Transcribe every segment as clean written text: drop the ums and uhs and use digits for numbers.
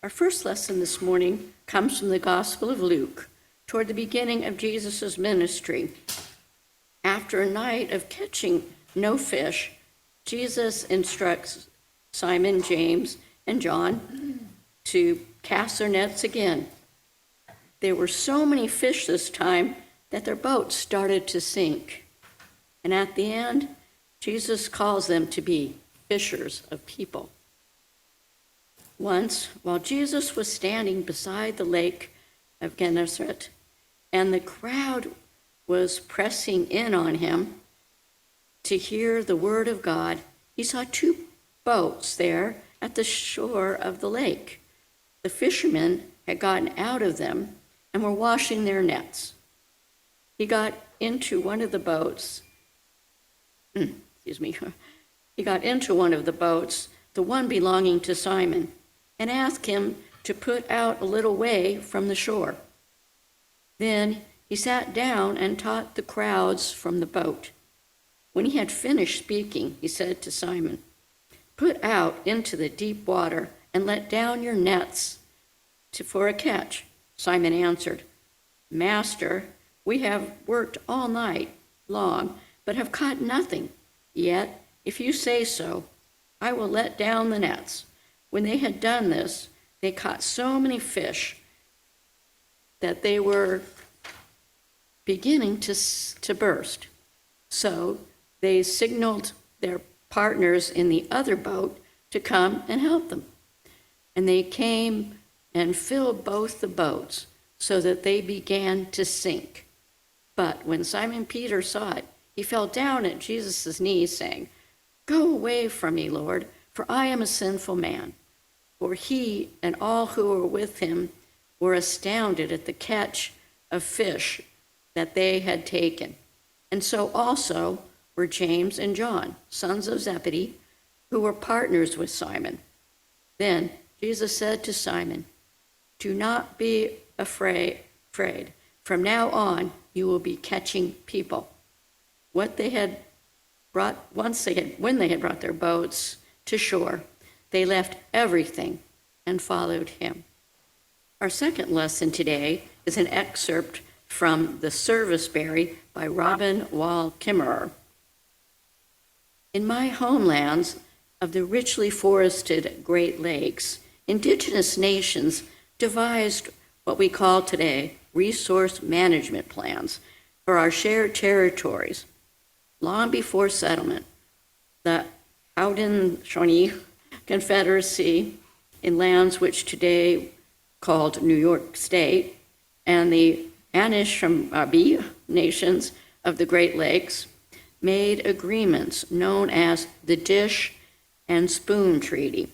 Our first lesson this morning comes from the Gospel of Luke, toward the beginning of Jesus' ministry. After a night of catching no fish, Jesus instructs Simon, James, and John to cast their nets again. There were so many fish this time that their boat started to sink. And at the end, Jesus calls them to be fishers of people. Once, while Jesus was standing beside the lake of Gennesaret, and the crowd was pressing in on him to hear the word of God, he saw two boats there at the shore of the lake. The fishermen had gotten out of them and were washing their nets. He got into one of the boats, he got into one of the boats, the one belonging to Simon, and asked him to put out a little way from the shore. Then he sat down and taught the crowds from the boat. When he had finished speaking, he said to Simon, "Put out into the deep water and let down your nets for a catch." Simon answered, "Master, we have worked all night long, but have caught nothing. Yet, if you say so, I will let down the nets." When they had done this, they caught so many fish that they were beginning to burst. So they signaled their partners in the other boat to come and help them. And they came and filled both the boats so that they began to sink. But when Simon Peter saw it, he fell down at Jesus' knees, saying, "Go away from me, Lord, for I am a sinful man." For he and all who were with him were astounded at the catch of fish that they had taken. And so also were James and John, sons of Zebedee, who were partners with Simon. Then Jesus said to Simon, "Do not be afraid. From now on, you will be catching people." When they had brought their boats to shore, they left everything and followed him. Our second lesson today is an excerpt from The Serviceberry by Robin Wall Kimmerer. In my homelands of the richly forested Great Lakes, indigenous nations devised what we call today resource management plans for our shared territories. Long before settlement, the Haudenosaunee Confederacy in lands which today called New York State, and the Anishinaabe nations of the Great Lakes made agreements known as the Dish and Spoon Treaty.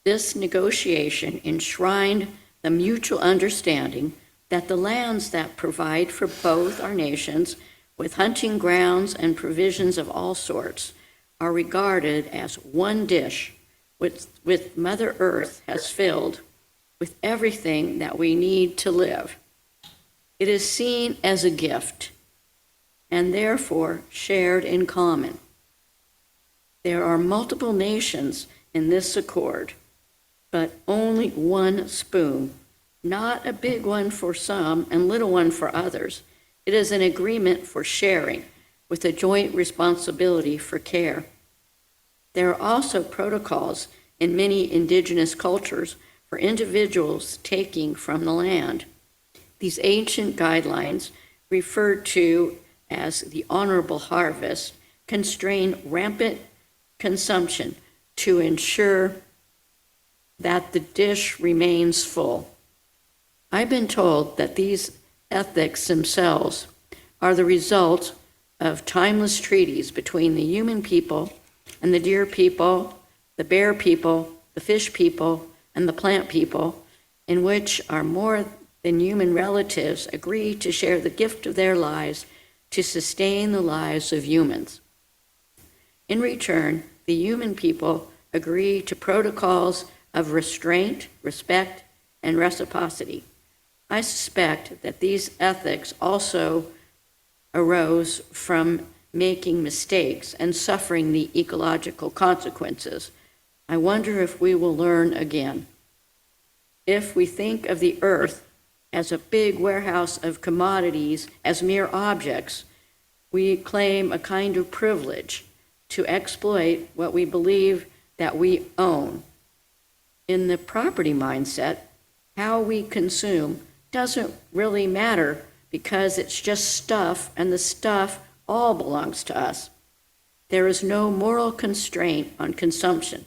This negotiation enshrined the mutual understanding that the lands that provide for both our nations with hunting grounds and provisions of all sorts are regarded as one dish with Mother Earth has filled with everything that we need to live. It is seen as a gift and therefore shared in common. There are multiple nations in this accord, but only one spoon, not a big one for some and little one for others. It is an agreement for sharing with a joint responsibility for care. There are also protocols in many indigenous cultures for individuals taking from the land. These ancient guidelines, referred to as the honorable harvest, constrain rampant consumption to ensure that the dish remains full. I've been told that these ethics themselves are the result of timeless treaties between the human people and the deer people, the bear people, the fish people, and the plant people, in which our more than human relatives agree to share the gift of their lives to sustain the lives of humans. In return, the human people agree to protocols of restraint, respect, and reciprocity. I suspect that these ethics also arose from making mistakes and suffering the ecological consequences. I wonder if we will learn again. If we think of the earth as a big warehouse of commodities as mere objects, we claim a kind of privilege to exploit what we believe that we own. In the property mindset, how we consume doesn't really matter because it's just stuff, and the stuff all belongs to us. There is no moral constraint on consumption,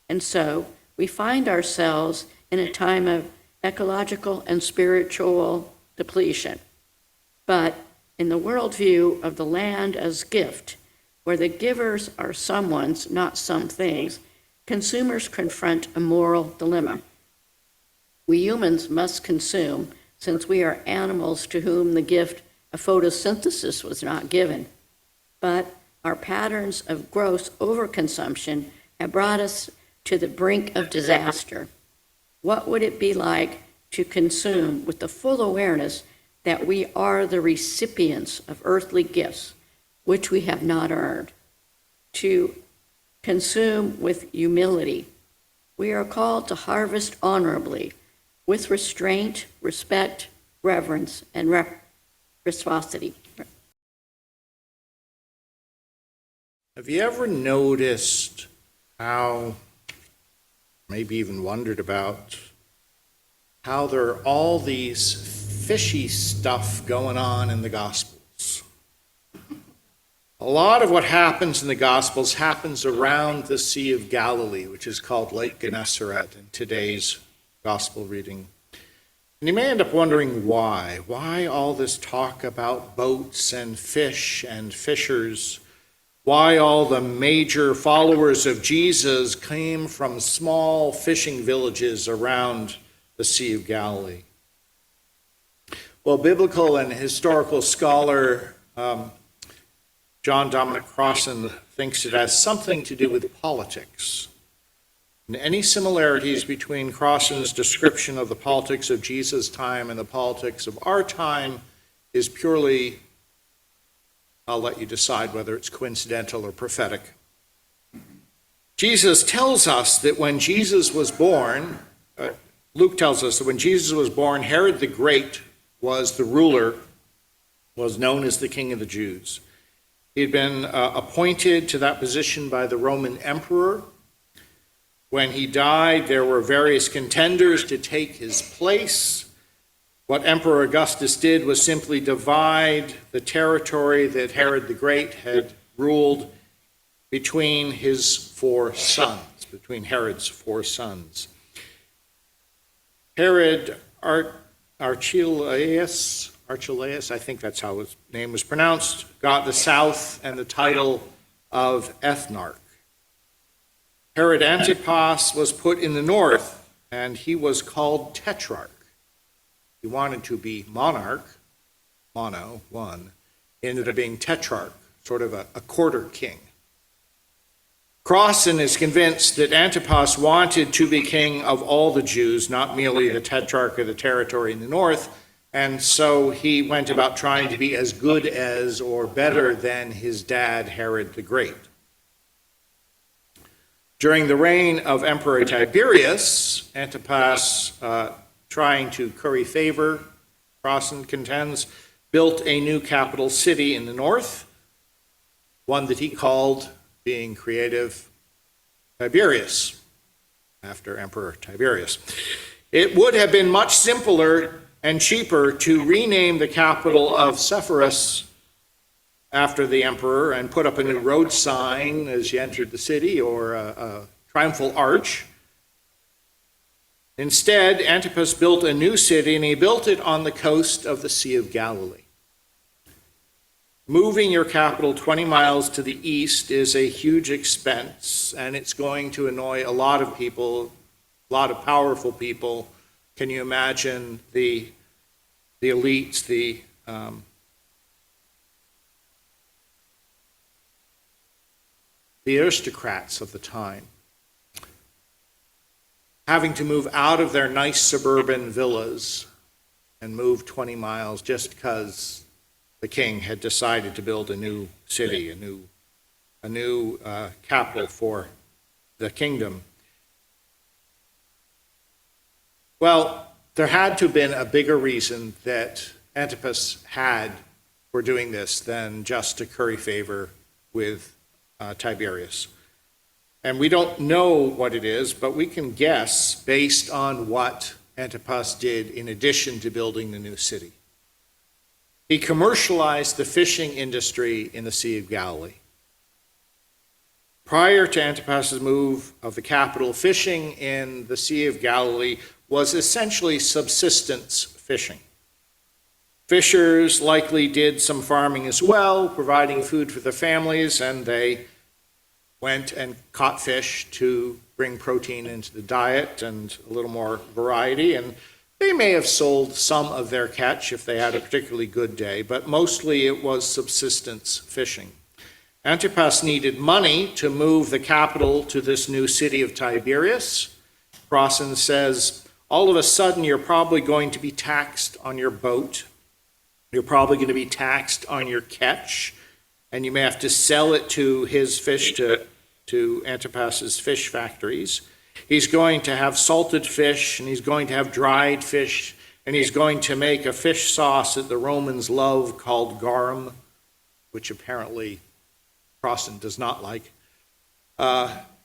and so we find ourselves in a time of ecological and spiritual depletion. But in the worldview of the land as gift, where the givers are someone's, not some things, consumers confront a moral dilemma. We humans must consume, since we are animals to whom the gift of photosynthesis was not given. But our patterns of gross overconsumption have brought us to the brink of disaster. What would it be like to consume with the full awareness that we are the recipients of earthly gifts, which we have not earned? To consume with humility. We are called to harvest honorably, with restraint, respect, reverence, and reciprocity. Have you ever noticed how, maybe even wondered about, how there are all these fishy stuff going on in the Gospels? A lot of what happens in the Gospels happens around the Sea of Galilee, which is called Lake Gennesaret in today's Gospel reading. And you may end up wondering why. Why all this talk about boats and fish and fishers? Why all the major followers of Jesus came from small fishing villages around the Sea of Galilee? Well, biblical and historical scholar John Dominic Crossan thinks it has something to do with politics. And any similarities between Crossan's description of the politics of Jesus' time and the politics of our time is purely, I'll let you decide whether it's coincidental or prophetic. Jesus tells us that when Jesus was born, Luke tells us that when Jesus was born, Herod the Great was the ruler, was known as the King of the Jews. He had been appointed to that position by the Roman emperor. When he died, there were various contenders to take his place. What Emperor Augustus did was simply divide the territory that Herod the Great had ruled between his four sons, between Herod's four sons. Herod Archelaus, I think that's how his name was pronounced, got the south and the title of ethnarch. Herod Antipas was put in the north, and he was called tetrarch. He wanted to be monarch, mono, one, ended up being tetrarch, sort of a quarter king. Crossan is convinced that Antipas wanted to be king of all the Jews, not merely the tetrarch of the territory in the north, and so he went about trying to be as good as or better than his dad, Herod the Great. During the reign of Emperor Tiberius, Antipas, trying to curry favor, Crossan contends, built a new capital city in the north, one that he called, being creative, Tiberias, after Emperor Tiberius. It would have been much simpler and cheaper to rename the capital of Sepphoris after the emperor and put up a new road sign as you entered the city, or a triumphal arch. Instead, Antipas built a new city, and he built it on the coast of the Sea of Galilee. Moving your capital 20 miles to the east is a huge expense, and it's going to annoy a lot of people, a lot of powerful people. Can you imagine the elites, the aristocrats of the time, having to move out of their nice suburban villas and move 20 miles just because the king had decided to build a new city, a new capital for the kingdom. Well, there had to have been a bigger reason that Antipas had for doing this than just to curry favor with Tiberius. And we don't know what it is, but we can guess based on what Antipas did in addition to building the new city. He commercialized the fishing industry in the Sea of Galilee. Prior to Antipas's move of the capital, fishing in the Sea of Galilee was essentially subsistence fishing. Fishers likely did some farming as well, providing food for their families, and they went and caught fish to bring protein into the diet and a little more variety. And they may have sold some of their catch if they had a particularly good day, but mostly it was subsistence fishing. Antipas needed money to move the capital to this new city of Tiberias. Crossan says, all of a sudden you're probably going to be taxed on your boat. You're probably going to be taxed on your catch, and you may have to sell it to his fish, to Antipas's fish factories. He's going to have salted fish, and he's going to have dried fish, and he's going to make a fish sauce that the Romans love called garum, which apparently Crossan does not like.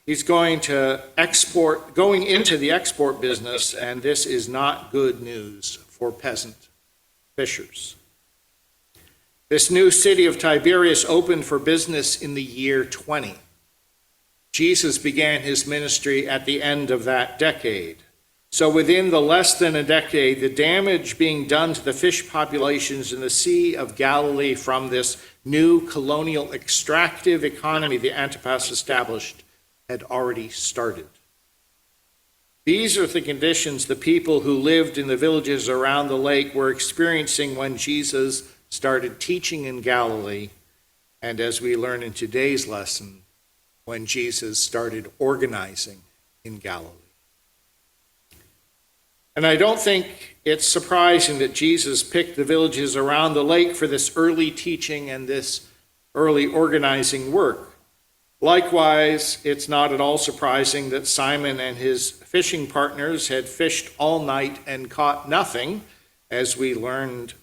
He's going into the export business, and this is not good news for peasant fishers. This new city of Tiberias opened for business in the year 20. Jesus began his ministry at the end of that decade. So within the less than a decade, the damage being done to the fish populations in the Sea of Galilee from this new colonial extractive economy that Antipas established had already started. These are the conditions the people who lived in the villages around the lake were experiencing when Jesus started teaching in Galilee, and as we learn in today's lesson, when Jesus started organizing in Galilee. And I don't think it's surprising that Jesus picked the villages around the lake for this early teaching and this early organizing work. Likewise, it's not at all surprising that Simon and his fishing partners had fished all night and caught nothing, as we learned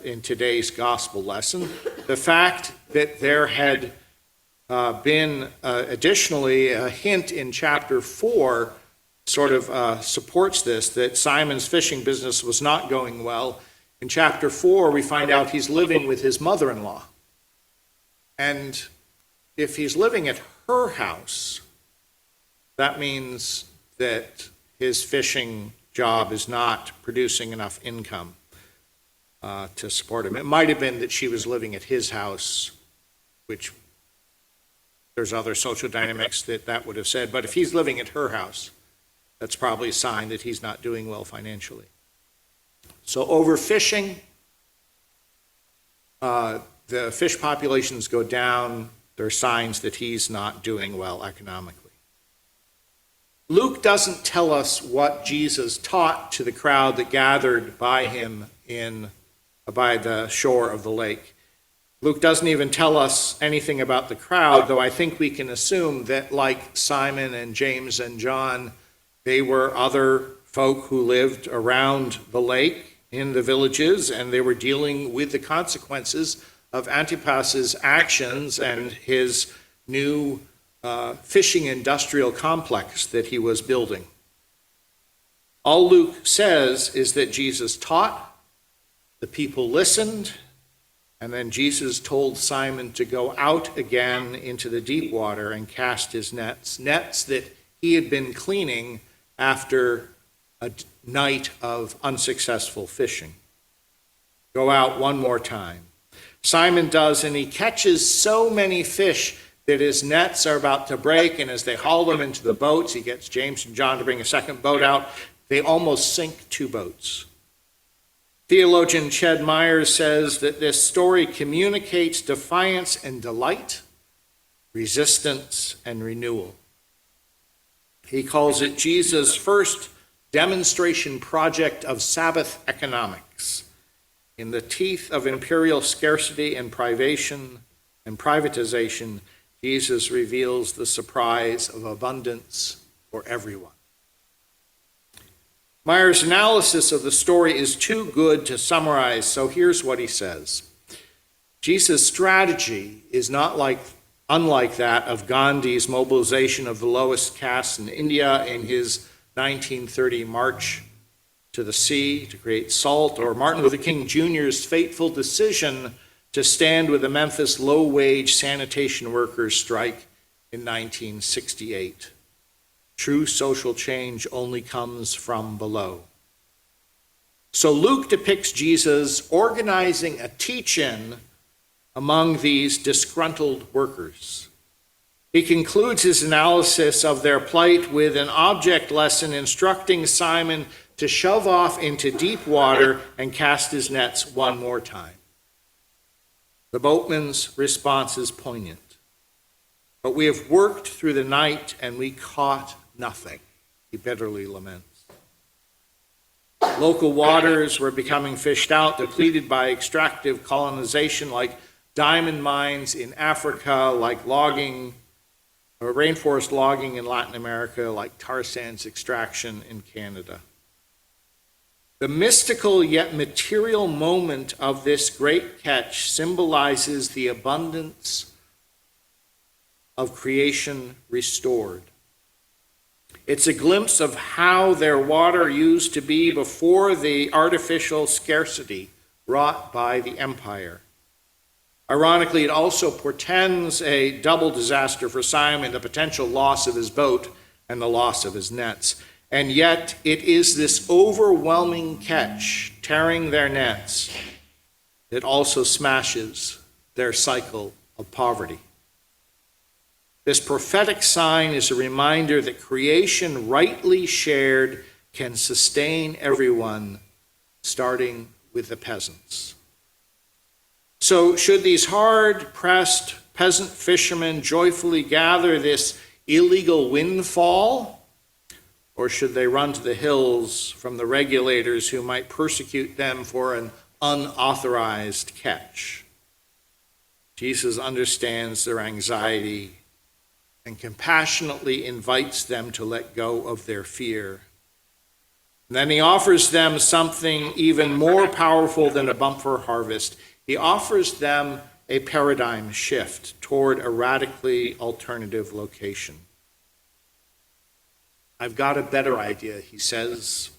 in today's gospel lesson. The fact that there had been additionally a hint in chapter 4 sort of supports this, that Simon's fishing business was not going well. In chapter 4, we find out he's living with his mother-in-law. And if he's living at her house, that means that his fishing job is not producing enough income to support him. It might have been that she was living at his house, which there's other social dynamics that would have said, but if he's living at her house, that's probably a sign that he's not doing well financially. So overfishing, the fish populations go down. There are signs that he's not doing well economically. Luke doesn't tell us what Jesus taught to the crowd that gathered by him by the shore of the lake. Luke doesn't even tell us anything about the crowd, though I think we can assume that, like Simon and James and John, they were other folk who lived around the lake in the villages, and they were dealing with the consequences of Antipas's actions and his new fishing industrial complex that he was building. All Luke says is that Jesus taught, the people listened, and then Jesus told Simon to go out again into the deep water and cast his nets that he had been cleaning after a night of unsuccessful fishing. Go out one more time. Simon does, and he catches so many fish that his nets are about to break, and as they haul them into the boats, he gets James and John to bring a second boat out. They almost sink 2 boats. Theologian Ched Myers says that this story communicates defiance and delight, resistance and renewal. He calls it Jesus' first demonstration project of Sabbath economics. In the teeth of imperial scarcity and privation and privatization, Jesus reveals the surprise of abundance for everyone. Meyer's analysis of the story is too good to summarize, so here's what he says. Jesus' strategy is unlike that of Gandhi's mobilization of the lowest caste in India in his 1930 march to the sea to create salt, or Martin Luther King Jr.'s fateful decision to stand with the Memphis low-wage sanitation workers strike in 1968. True social change only comes from below. So Luke depicts Jesus organizing a teach-in among these disgruntled workers. He concludes his analysis of their plight with an object lesson instructing Simon to shove off into deep water and cast his nets one more time. The boatman's response is poignant. But we have worked through the night and we caught nothing, he bitterly laments. Local waters were becoming fished out, depleted by extractive colonization like diamond mines in Africa, like logging, or rainforest logging in Latin America, like tar sands extraction in Canada. The mystical yet material moment of this great catch symbolizes the abundance of creation restored. It's a glimpse of how their water used to be before the artificial scarcity wrought by the empire. Ironically, it also portends a double disaster for Simon, the potential loss of his boat and the loss of his nets. And yet it is this overwhelming catch, tearing their nets, that also smashes their cycle of poverty. This prophetic sign is a reminder that creation rightly shared can sustain everyone, starting with the peasants. So should these hard-pressed peasant fishermen joyfully gather this illegal windfall, or should they run to the hills from the regulators who might persecute them for an unauthorized catch? Jesus understands their anxiety and compassionately invites them to let go of their fear. And then he offers them something even more powerful than a bumper harvest. He offers them a paradigm shift toward a radically alternative location. I've got a better idea, he says.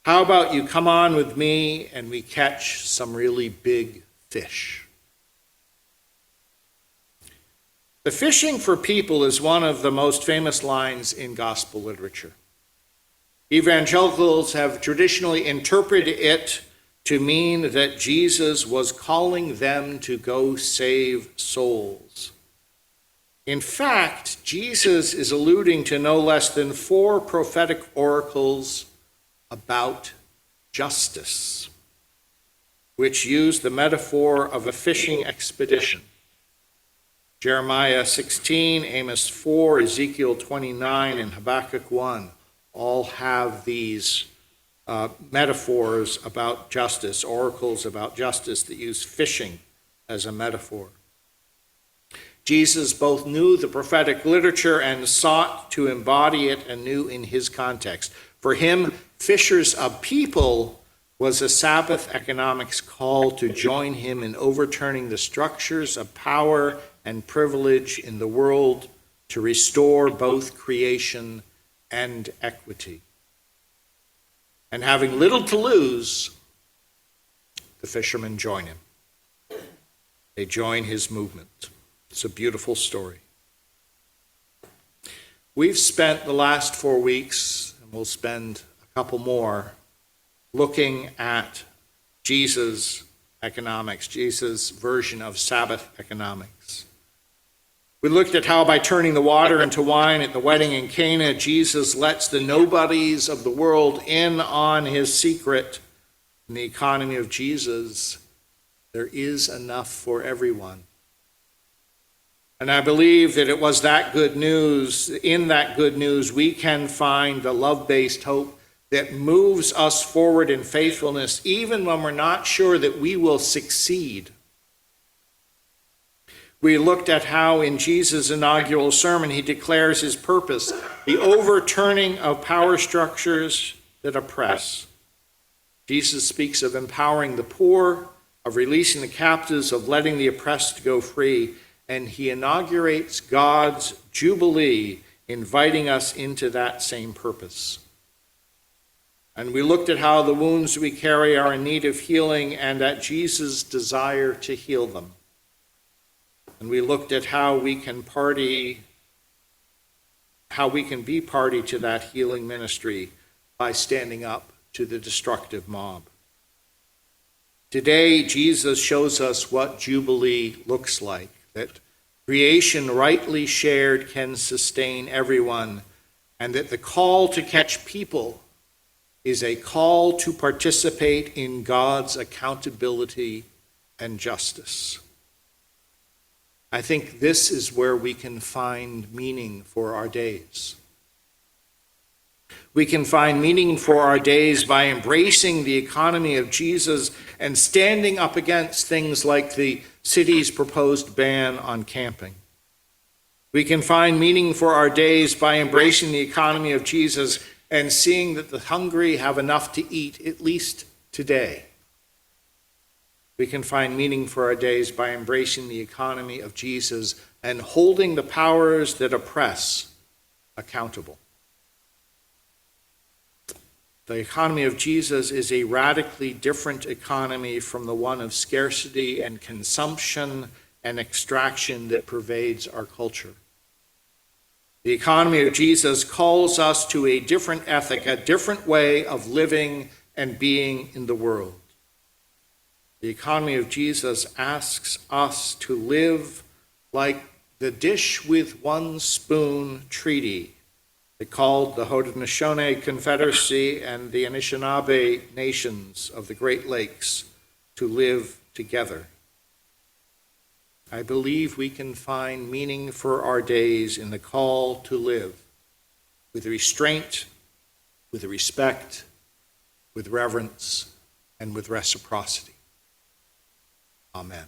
How about you come on with me and we catch some really big fish? The fishing for people is one of the most famous lines in gospel literature. Evangelicals have traditionally interpreted it to mean that Jesus was calling them to go save souls. In fact, Jesus is alluding to no less than 4 prophetic oracles about justice, which use the metaphor of a fishing expedition. Jeremiah 16, Amos 4, Ezekiel 29, and Habakkuk 1 all have these metaphors about justice, oracles about justice that use fishing as a metaphor. Jesus both knew the prophetic literature and sought to embody it anew in his context. For him, fishers of people was a Sabbath Economics call to join him in overturning the structures of power and privilege in the world to restore both creation and equity. And having little to lose, the fishermen join him. They join his movement. It's a beautiful story. We've spent the last 4 weeks, and we'll spend a couple more, looking at Jesus' economics, Jesus' version of Sabbath economics. We looked at how by turning the water into wine at the wedding in Cana, Jesus lets the nobodies of the world in on his secret. In the economy of Jesus, there is enough for everyone. And I believe that it was that good news, in that good news, we can find the love-based hope that moves us forward in faithfulness, even when we're not sure that we will succeed. We looked at how in Jesus' inaugural sermon he declares his purpose, the overturning of power structures, that oppress. Jesus speaks of empowering the poor, of releasing the captives, of letting the oppressed go free, and he inaugurates God's Jubilee, inviting us into that same purpose. And we looked at how the wounds we carry are in need of healing and at Jesus' desire to heal them. And we looked at how we can be party to that healing ministry by standing up to the destructive mob. Today, Jesus shows us what Jubilee looks like, that creation rightly shared can sustain everyone, and that the call to catch people is a call to participate in God's accountability and justice. I think this is where we can find meaning for our days. We can find meaning for our days by embracing the economy of Jesus and standing up against things like the city's proposed ban on camping. We can find meaning for our days by embracing the economy of Jesus and seeing that the hungry have enough to eat, at least today. We can find meaning for our days by embracing the economy of Jesus and holding the powers that oppress accountable. The economy of Jesus is a radically different economy from the one of scarcity and consumption and extraction that pervades our culture. The economy of Jesus calls us to a different ethic, a different way of living and being in the world. The economy of Jesus asks us to live like the dish with one spoon treaty that called the Haudenosaunee Confederacy and the Anishinaabe nations of the Great Lakes to live together. I believe we can find meaning for our days in the call to live with restraint, with respect, with reverence, and with reciprocity. Amen.